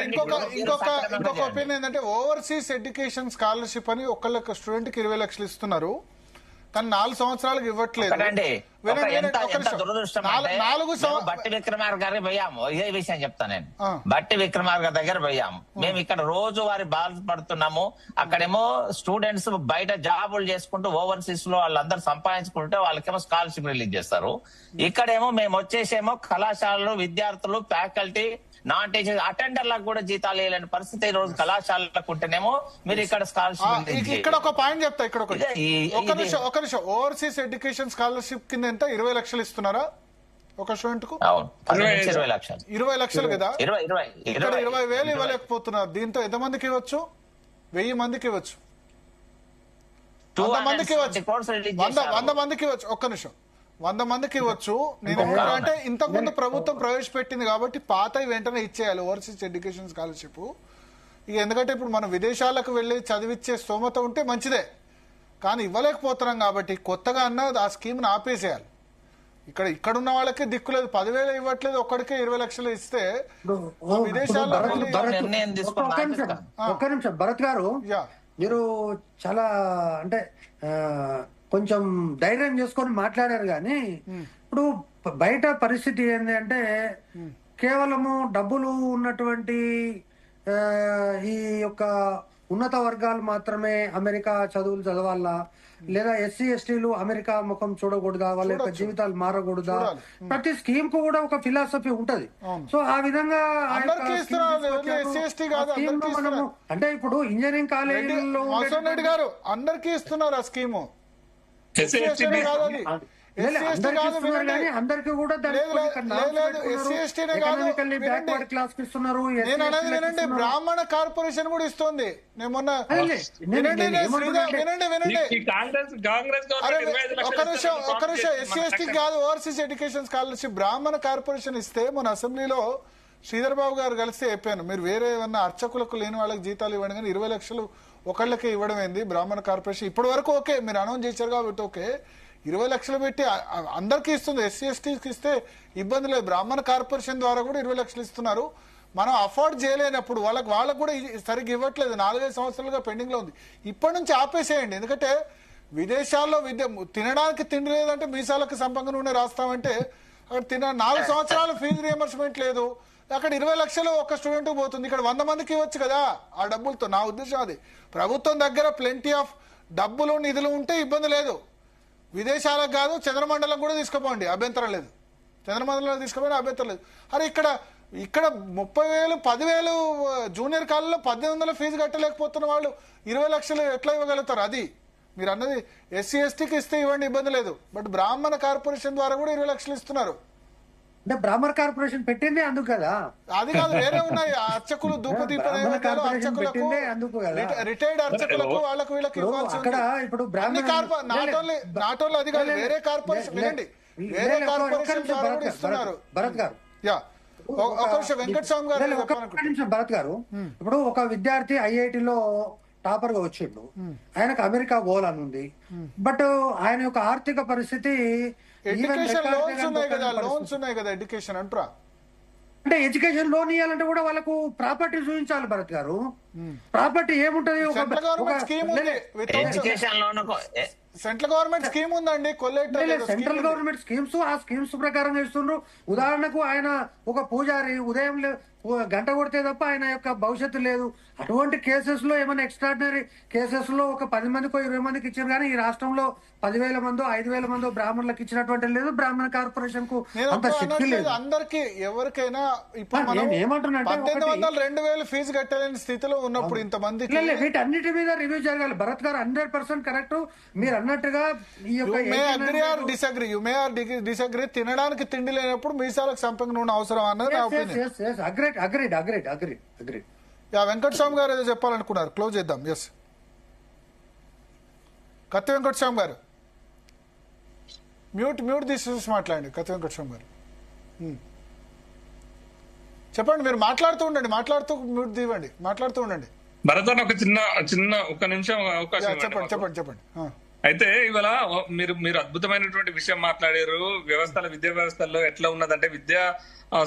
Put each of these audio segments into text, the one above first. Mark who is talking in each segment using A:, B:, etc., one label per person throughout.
A: ఇంకొక ఒపీనియన్ ఏంటంటే overseas education scholarship అని ఒకళ్ళకి స్టూడెంట్ కి 20 లక్షలు ఇస్తున్నారు, కానీ 4 సంవత్సరాలకు ఇవ్వట్లేదు.
B: బట్టి విక్రమార్క గారికి పోయాము, ఇదే విషయం చెప్తాను నేను. బట్టి విక్రమార్క దగ్గర పోయాము మేము. ఇక్కడ రోజు వారి బాధపడుతున్నాము. అక్కడేమో స్టూడెంట్స్ బయట జాబులు చేసుకుంటూ ఓవర్సీస్ లో వాళ్ళందరూ సంపాదించుకుంటే వాళ్ళకేమో స్కాలర్షిప్ రిలీజ్ చేస్తారు. ఇక్కడేమో మేము వచ్చేసేమో కళాశాలలు, విద్యార్థులు, ఫ్యాకల్టీ, నాన్ టీచర్, అటెండర్లకు కూడా జీతాలు వేయలేని పరిస్థితి ఈ రోజు కళాశాలకు ఉంటేనేమో మీరు ఇక్కడ స్కాలర్షిప్.
A: ఇక్కడ ఒక పాయింట్ చెప్తా, ఇక్కడ ఒక నిమిషం. ఓవర్సీస్ ఎడ్యుకేషన్ స్కాలర్షిప్ కింద ఎంత 20 లక్షలు ఇస్తున్నారా ఒక స్టూడెంట్ కు? 20 లక్షలు కదా, ఇక్కడ 20,000 ఇవ్వలేకపోతున్నారు. దీంతో ఎంతమందికి ఇవ్వచ్చు? 1000 మందికి ఇవ్వచ్చు, 100 మందికి ఇవ్వచ్చు, 100 మందికి ఇవ్వచ్చు. ఒక్క నిమిషం, 100 మందికి ఇవ్వచ్చు. నేను అంటే ఇంతకు ముందు ప్రభుత్వం ప్రవేశపెట్టింది కాబట్టి పాత వెంటనే ఇచ్చేయాలి ఓవర్సీస్ ఎడ్యుకేషన్ స్కాలర్షిప్. ఇక ఎందుకంటే ఇప్పుడు మనం విదేశాలకు వెళ్లి చదివిచ్చే స్తోమత ఉంటే మంచిదే, కానీ ఇవ్వలేకపోతున్నాం కాబట్టి కొత్తగా అన్న ఆ స్కీమ్ ని ఆపేసేయాలి. ఇక్కడున్న వాళ్ళకి దిక్కులేదు, 10,000 ఇవ్వట్లేదు, ఒక్కడికే 20 లక్షలు ఇస్తే విదేశాల్లో.
C: ఒక్క నిమిషం భరత్ గారు, మీరు చాలా అంటే కొంచెం ధైర్యం చేసుకొని మాట్లాడారు, కానీ ఇప్పుడు బయట పరిస్థితి ఏంటి అంటే కేవలము డబ్బులు ఉన్నటువంటి ఈ యొక్క ఉన్నత వర్గాలు మాత్రమే అమెరికా చదువులు చదవాలా, లేదా ఎస్సీ ఎస్టీలు అమెరికా ముఖం చూడకూడదా, వాళ్ళ యొక్క జీవితాలు మారకూడదా, ప్రతి స్కీమ్ కు కూడా ఒక ఫిలాసఫీ ఉంటది. సో ఆ విధంగా మనము అంటే ఇప్పుడు ఇంజనీరింగ్ కాలేజీలో
A: అందరికీ ఇస్తున్నారు ఆ స్కీము.
C: అందరికి కూడా
A: బ్రాహ్మణ కార్పొరేషన్ కూడా ఇస్తుంది. నేను మొన్న ఒక నిమిషం ఎస్సీ ఎస్టీ కాదు, ఓవర్సీస్ ఎడ్యుకేషన్ స్కాలర్షిప్ బ్రాహ్మణ కార్పొరేషన్ ఇస్తే మొన్న అసెంబ్లీలో శ్రీధర్ బాబు గారు కలిస్తే చెప్పాను, మీరు వేరే ఏమన్నా అర్చకులకు లేని వాళ్ళకి జీతాలు ఇవ్వండి, కానీ 20 లక్షలు ఒకళ్ళకే ఇవ్వడం ఏంది? బ్రాహ్మణ కార్పొరేషన్ ఇప్పటి వరకు ఓకే, మీరు అనౌన్స్ చేశారు కాబట్టి ఓకే, 20 లక్షలు పెట్టి అందరికీ ఇస్తుంది. ఎస్సీ ఎస్టీకి ఇస్తే ఇబ్బంది లేదు, బ్రాహ్మణ కార్పొరేషన్ ద్వారా కూడా 20 లక్షలు ఇస్తున్నారు. మనం అఫోర్డ్ చేయలేనప్పుడు వాళ్ళకు కూడా సరిగ్గా ఇవ్వట్లేదు, 4-5 సంవత్సరాలుగా పెండింగ్ లో ఉంది. ఇప్పటి నుంచి ఆపేసేయండి, ఎందుకంటే విదేశాల్లో తినడానికి తిండి లేదంటే మీసాలకు సంపంగా నూనె రాస్తామంటే అక్కడ 4 సంవత్సరాలు ఫీజు రియంబర్స్మెంట్ లేదు, అక్కడ 20 లక్షలు ఒక స్టూడెంట్ పోతుంది. ఇక్కడ 100 మందికి ఇవ్వచ్చు కదా ఆ డబ్బులతో. నా ఉద్దేశం అది. ప్రభుత్వం దగ్గర ప్లెంటీ ఆఫ్ డబ్బులు నిధులు ఉంటే ఇబ్బంది లేదు. విదేశాలకు కాదు, చంద్రమండలం కూడా తీసుకుపోండి, అభ్యంతరం లేదు. చంద్రమండలం తీసుకుపోయినా అభ్యంతరం లేదు. అరే ఇక్కడ 30,000 10,000 జూనియర్ కాలేజీలో 1,800 ఫీజు కట్టలేకపోతున్న వాళ్ళు 20 లక్షలు ఎట్లా ఇవ్వగలుగుతారు? అది మీరు అన్నది ఎస్సీ ఎస్టీకి ఇస్తే ఇవ్వండి, ఇబ్బంది లేదు. బట్ బ్రాహ్మణ కార్పొరేషన్ ద్వారా కూడా 20 లక్షలు ఇస్తున్నారు.
C: అంటే బ్రాహ్మణ కార్పొరేషన్ పెట్టింది అందుకు కదా,
A: అది కాదు, వేరే ఉన్నాయి. అర్చకులు ధూపదీప అర్చకులకు, రిటైర్డ్ అర్చకులకు, వాళ్ళకు వీళ్ళకి
C: అక్కడ ఇప్పుడు
A: నాట్ ఓన్లీ అది కాదు, వేరే కార్పొరేషన్ వినండి, వేరే కార్పొరేషన్ ద్వారా కూడా ఇస్తున్నారు.
C: భరత్ గారు,
A: వెంకట స్వామి గారు,
C: భరత్ గారు, ఇప్పుడు ఒక విద్యార్థి ఐఐటిలో టాపర్ గా వచ్చిండు, ఆయనకు అమెరికా పోవాలని ఉంది, బట్ ఆయన యొక్క ఆర్థిక పరిస్థితి
A: ఎడ్యుకేషన్ లోన్స్ ఉన్నాయి కదా ఎడ్యుకేషన్ అంటారా,
C: అంటే ఎడ్యుకేషన్ లోన్ ఇవ్వాలంటే కూడా వాళ్ళకు ప్రాపర్టీ చూపించాలి. భరత్ గారు, ప్రాపర్టీ ఏముంటది?
A: సెంట్రల్ గవర్నమెంట్ స్కీమ్ ఉందండి,
C: సెంట్రల్ గవర్నమెంట్ స్కీమ్స్, ఆ స్కీమ్స్ ప్రకారం చేస్తుండ్రు. ఉదాహరణకు ఆయన ఒక పూజారి ఉదయం గంట కొడితే తప్ప ఆయన యొక్క భవిష్యత్తు లేదు. అటువంటి కేసెస్ లో ఏమైనా ఎక్స్ట్రాడినరీ కేసెస్ లో ఒక 10 మందికో 20 మందికి ఇచ్చారు, కానీ ఈ రాష్ట్రంలో 10,000 మందో 5,000 మందో బ్రాహ్మణులకు ఇచ్చినటువంటి లేదు, బ్రాహ్మణ కార్పొరేషన్ కు అంత శక్తి లేదు.
A: అందరికి ఎవరికైనా ఇప్పుడు
C: ఏమంటున్నా
A: 2,000 ఫీజు కట్టలేని స్థితిలో ఉన్నప్పుడు ఇంతమందికి
C: వీటన్నిటి మీద రివ్యూ జరగాలి. భరత్ గారు 100% కరెక్ట్. మీరు అన్నట్టుగా ఈ యొక్క
A: డిసగ్రీ, తినడానికి తిండి లేనప్పుడు మీసాలకు సంపంగి నూనె అవసరం అన్నది నా ఒపీనియన్.
C: అగ్రీడ్.
A: వెంకటస్వామి గారు ఏదో చెప్పాలనుకున్నారు, క్లోజ్ చేద్దాం. ఎస్, కత్తి వెంకటస్వామి గారు మ్యూట్ తీసేసి మాట్లాడండి. కత్తి వెంకటస్వామి గారు చెప్పండి, మీరు మాట్లాడుతూ ఉండండి, మ్యూట్ తీయండి, మాట్లాడుతూ ఉండండి.
D: భరత్ ఒక చిన్న ఒక నిమిషం అవకాశం
A: చెప్పండి.
D: అయితే ఇవాళ మీరు అద్భుతమైనటువంటి విషయం మాట్లాడారు. విద్యా వ్యవస్థల్లో ఎట్లా ఉన్నదంటే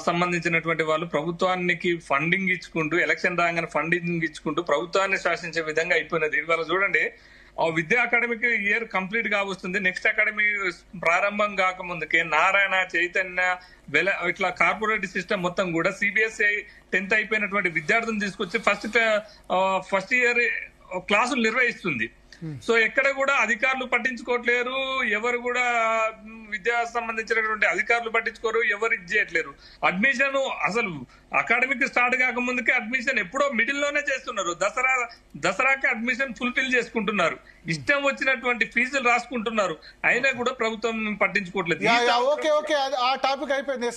D: సంబంధించినటువంటి వాళ్ళు ప్రభుత్వానికి ఫండింగ్ ఇచ్చుకుంటూ, ఎలక్షన్ రాగానే ఫండింగ్ ఇచ్చుకుంటూ ప్రభుత్వాన్ని శాసించే విధంగా అయిపోయినది. ఇవాళ చూడండి, విద్యా అకాడమిక్ ఇయర్ కంప్లీట్ గా వస్తుంది. నెక్స్ట్ అకాడమీ ప్రారంభం కాకముందుకే నారాయణ, చైతన్య, ఇట్లా కార్పొరేట్ సిస్టమ్ మొత్తం కూడా సిబిఎస్ఈ 10th అయిపోయినటువంటి విద్యార్థులను తీసుకొచ్చి ఫస్ట్ ఇయర్ క్లాసులు నిర్వహిస్తుంది. సో ఎక్కడ కూడా అధికారులు పట్టించుకోవట్లేరు, ఎవరు కూడా విద్యా సంబంధించినటువంటి అధికారులు పట్టించుకోరు, ఎవరు ఇది చేయట్లేరు. అడ్మిషన్ అసలు అకాడమిక్ స్టార్ట్ కాకముందుకే అడ్మిషన్ ఎప్పుడో మిడిల్ లోనే చేస్తున్నారు. దసరాకి అడ్మిషన్ ఫుల్ఫిల్ చేసుకుంటున్నారు, ఇష్టం వచ్చినటువంటి ఫీజులు రాసుకుంటున్నారు, అయినా కూడా ప్రభుత్వం పట్టించుకోవట్లేదు.
A: ఆ టాపిక్ అయిపోయింది.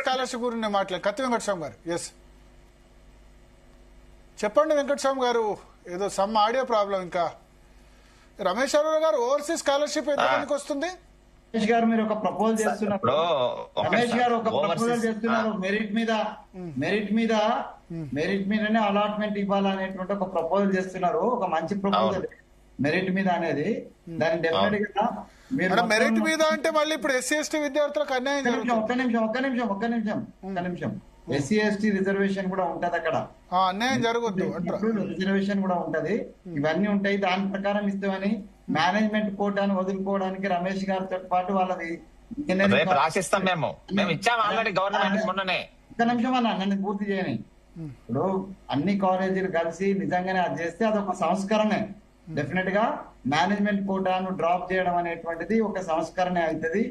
A: స్కాలర్షిప్ గురించి మాట్లాడు కత్తి వెంకటస్వామి గారు. ఎస్ చెప్పండి వెంకటస్వామి గారు, ఏదో సమ్ ఆడియో ప్రాబ్లం. ఇంకా రమేష్ అరోరా గారు, ఓవర్సీస్ స్కాలర్షిప్ ఎంతమందికి వస్తుంది?
E: రమేష్ గారు మీరు ఒక ప్రపోజల్ చేస్తున్నారు. రమేష్ గారు ఒక ప్రపోజల్ చేస్తున్నారు, మెరిట్ మీదనే అలాట్మెంట్ ఇవ్వాలనేటువంటి ఒక ప్రపోజల్ చేస్తున్నారు. ఒక మంచి ప్రపోజల్ మెరిట్ మీద అనేది. దాని డెఫినెట్ గా మీరు
A: మెరిట్ మీద అంటే మళ్ళీ ఇప్పుడు ఎస్సీ ఎస్టీ విద్యార్థులకు అన్యాయం జరుగుతుంది.
E: ఒక్క నిమిషం ఎస్సీ ఎస్టీ రిజర్వేషన్ కూడా ఉంటది అక్కడ,
A: అన్యాయం జరగద్దు,
E: రిజర్వేషన్ కూడా ఉంటది. ఇవన్నీ ఉంటాయి, దాని ప్రకారం ఇస్తామని మేనేజ్మెంట్ కోటాను వదులుకోవడానికి రమేష్ గారితో పాటు వాళ్ళది
B: రాసిస్తాం. మేము ఇచ్చాము ఆల్రెడీ గవర్నమెంట్ మొన్ననే.
E: ఒక్క నిమిషం అన్న, నన్ను పూర్తి చేయని. ఇప్పుడు అన్ని కాలేజీలు కలిసి నిజంగానే అది చేస్తే అదొక సంస్కరణే. డెఫినెట్ గా మేనేజ్మెంట్ కోటాను డ్రాప్ చేయడం అనేటువంటిది ఒక సంస్కరణ అవుతుంది.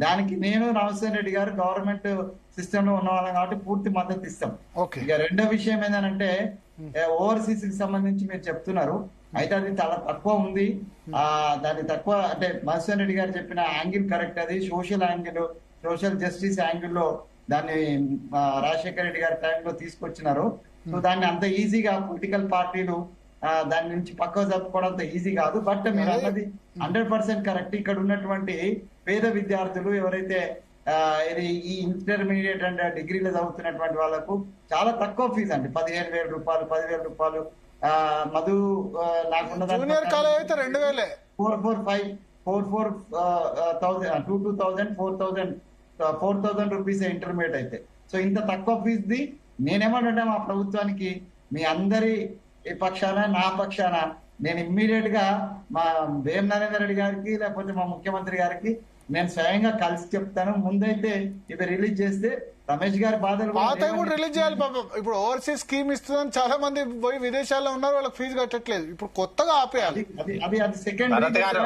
E: దానికి నేను రామచంద్ర రెడ్డి గారు గవర్నమెంట్ సిస్టమ్ లో ఉన్న వాళ్ళం కాబట్టి పూర్తి మద్దతు ఇస్తాం. ఇక రెండో విషయం ఏంటంటే ఓవర్సీస్ కి సంబంధించి మీరు చెప్తున్నారు, అయితే అది చాలా తక్కువ ఉంది. దాన్ని తక్కువ అంటే మధుసూదన్ రెడ్డి గారు చెప్పిన యాంగిల్ కరెక్ట్. అది social angle, social justice angle లో దాన్ని రాజశేఖర రెడ్డి గారి టైంలో తీసుకొచ్చినారు. సో దాన్ని అంత ఈజీగా పొలిటికల్ పార్టీలు దాని నుంచి పక్కకు జరుపుకోవడం అంత ఈజీ కాదు. బట్ మీరు అన్నది 100% కరెక్ట్. ఇక్కడ ఉన్నటువంటి పేద విద్యార్థులు ఎవరైతే ఈ ఇంటర్మీడియట్ అండ్ డిగ్రీలో చదువుతున్నటువంటి వాళ్ళకు చాలా తక్కువ ఫీజు అండి, 15,000 రూపాయలు, 10,000 రూపాయలు. మధు నాకున్న 4,000 రూపీస్ ఇంటర్మీడియట్ అయితే. సో ఇంత తక్కువ ఫీజుది నేనేమంటే మా ప్రభుత్వానికి, మీ అందరి పక్షాన, నా పక్షాన నేను ఇమ్మీడియట్ గా మా వేం నరేందర్ రెడ్డి గారికి లేకపోతే మా ముఖ్యమంత్రి గారికి నేను స్వయంగా కలిసి చెప్తాను. ముందైతే ఇవి రిలీజ్ చేస్తే రమేష్ గారి బాధలు
A: కూడా రిలీజ్ చేయాలి. పాపం ఇప్పుడు ఓవర్సీస్ స్కీమ్ ఇస్తుందని చాలా మంది పోయి విదేశాల్లో ఉన్నారు, వాళ్ళకి ఫీజు కట్టట్లేదు. ఇప్పుడు కొత్తగా ఆపేయాలి.
E: అది సెకండ్
B: భరత్ గారు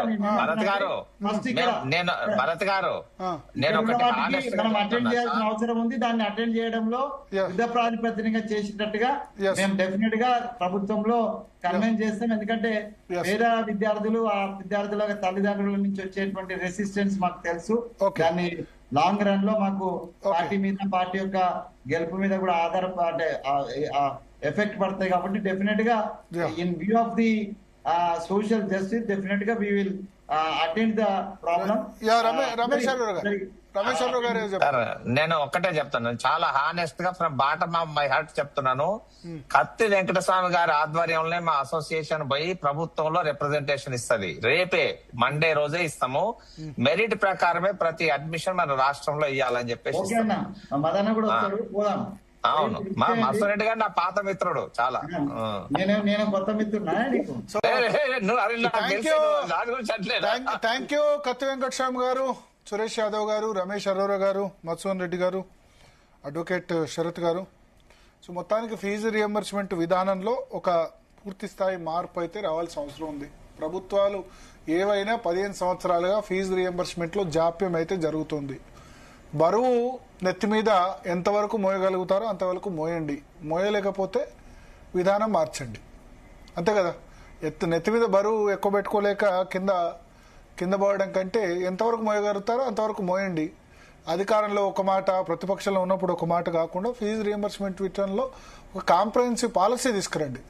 E: మనం అటెండ్ చేయాల్సిన అవసరం ఉంది. దాన్ని అటెండ్ చేయడంలో యుద్ధ ప్రాతిపదికగా చేసేటట్టుగా మేము డెఫినెట్ గా ప్రభుత్వంలో కన్వెన్స్ చేస్తాం. ఎందుకంటే పేద విద్యార్థులు, ఆ విద్యార్థుల తల్లిదండ్రుల నుంచి వచ్చేటువంటి రెసిస్టెన్స్ మాకు తెలుసు. దాన్ని లాంగ్ రన్ లో మాకు పార్టీ మీద, పార్టీ యొక్క గెలుపు మీద కూడా అంటే ఎఫెక్ట్ పడతాయి. కాబట్టి డెఫినెట్ గా in view of the social justice definite గా we will attend the problem.
B: నేను ఒక్కటే చెప్తాను, చాలా హానెస్ట్ గా from bottom of my heart చెప్తున్నాను. కత్తి వెంకటస్వామి గారి ఆధ్వర్యంలో మా అసోసియేషన్ పోయి ప్రభుత్వంలో రిప్రజెంటేషన్ ఇస్తుంది. రేపే మండే రోజే ఇస్తాము. మెరిట్ ప్రకారమే ప్రతి అడ్మిషన్ మన రాష్ట్రంలో ఇవ్వాలని చెప్పేసి. అవును, మా మధుసూదన్ రెడ్డి గారు నా పాత మిత్రుడు చాలా.
E: నేను కొత్త మిత్రుడు.
A: థ్యాంక్ యూ కత్తి వెంకటస్వామి గారు, సురేష్ యాదవ్ గారు, రమేష్ అరోరా గారు, మధుసూదన్ రెడ్డి గారు, అడ్వకేట్ శరత్ గారు. సో మొత్తానికి ఫీజు రియంబర్స్మెంట్ విధానంలో ఒక పూర్తి స్థాయి మార్పు అయితే రావాల్సిన అవసరం ఉంది. ప్రభుత్వాలు ఏవైనా 15 సంవత్సరాలుగా ఫీజు రియంబర్స్మెంట్లో జాప్యం అయితే జరుగుతుంది. బరువు నెత్తి మీద ఎంతవరకు మోయగలుగుతారో అంతవరకు మోయండి, మోయలేకపోతే విధానం మార్చండి, అంతే కదా. నెత్తి మీద బరువు ఎక్కువ పెట్టుకోలేక కింద పోవడం కంటే ఎంతవరకు మోయగలుగుతారో అంతవరకు మోయండి. అధికారంలో ఒక మాట, ప్రతిపక్షంలో ఉన్నప్పుడు ఒక మాట కాకుండా ఫీజు రియంబర్స్మెంట్ విధానంలో ఒక కాంప్రహెన్సివ్ పాలసీ తీసుకురండి.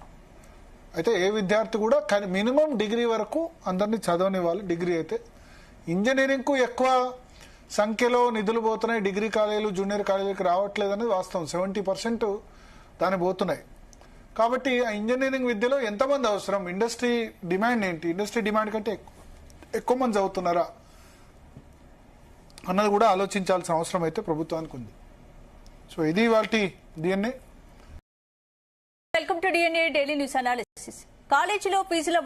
A: అయితే ఏ విద్యార్థి కూడా కానీ మినిమం డిగ్రీ వరకు అందరినీ చదవనివ్వాలి. డిగ్రీ అయితే ఇంజనీరింగ్కు ఎక్కువ సంఖ్యలో నిధులు పోతున్నాయి, డిగ్రీ కాలేజీలు, జూనియర్ కాలేజీలకు రావట్లేదు అనేది వాస్తవం. 70% దాన్ని పోతున్నాయి. కాబట్టి ఆ ఇంజనీరింగ్ విద్యలో ఎంతమంది అవసరం, ఇండస్ట్రీ డిమాండ్ ఏంటి, ఇండస్ట్రీ డిమాండ్ కంటే ఎక్కువ మంది చదువుతున్నారా అన్నది కూడా ఆలోచించాల్సిన అవసరం అయితే ప్రభుత్వానికి ఉంది. సో ఇది వాటి DNA.
F: Welcome to DNA daily news analysis. కాలేజీలో ఫీజుల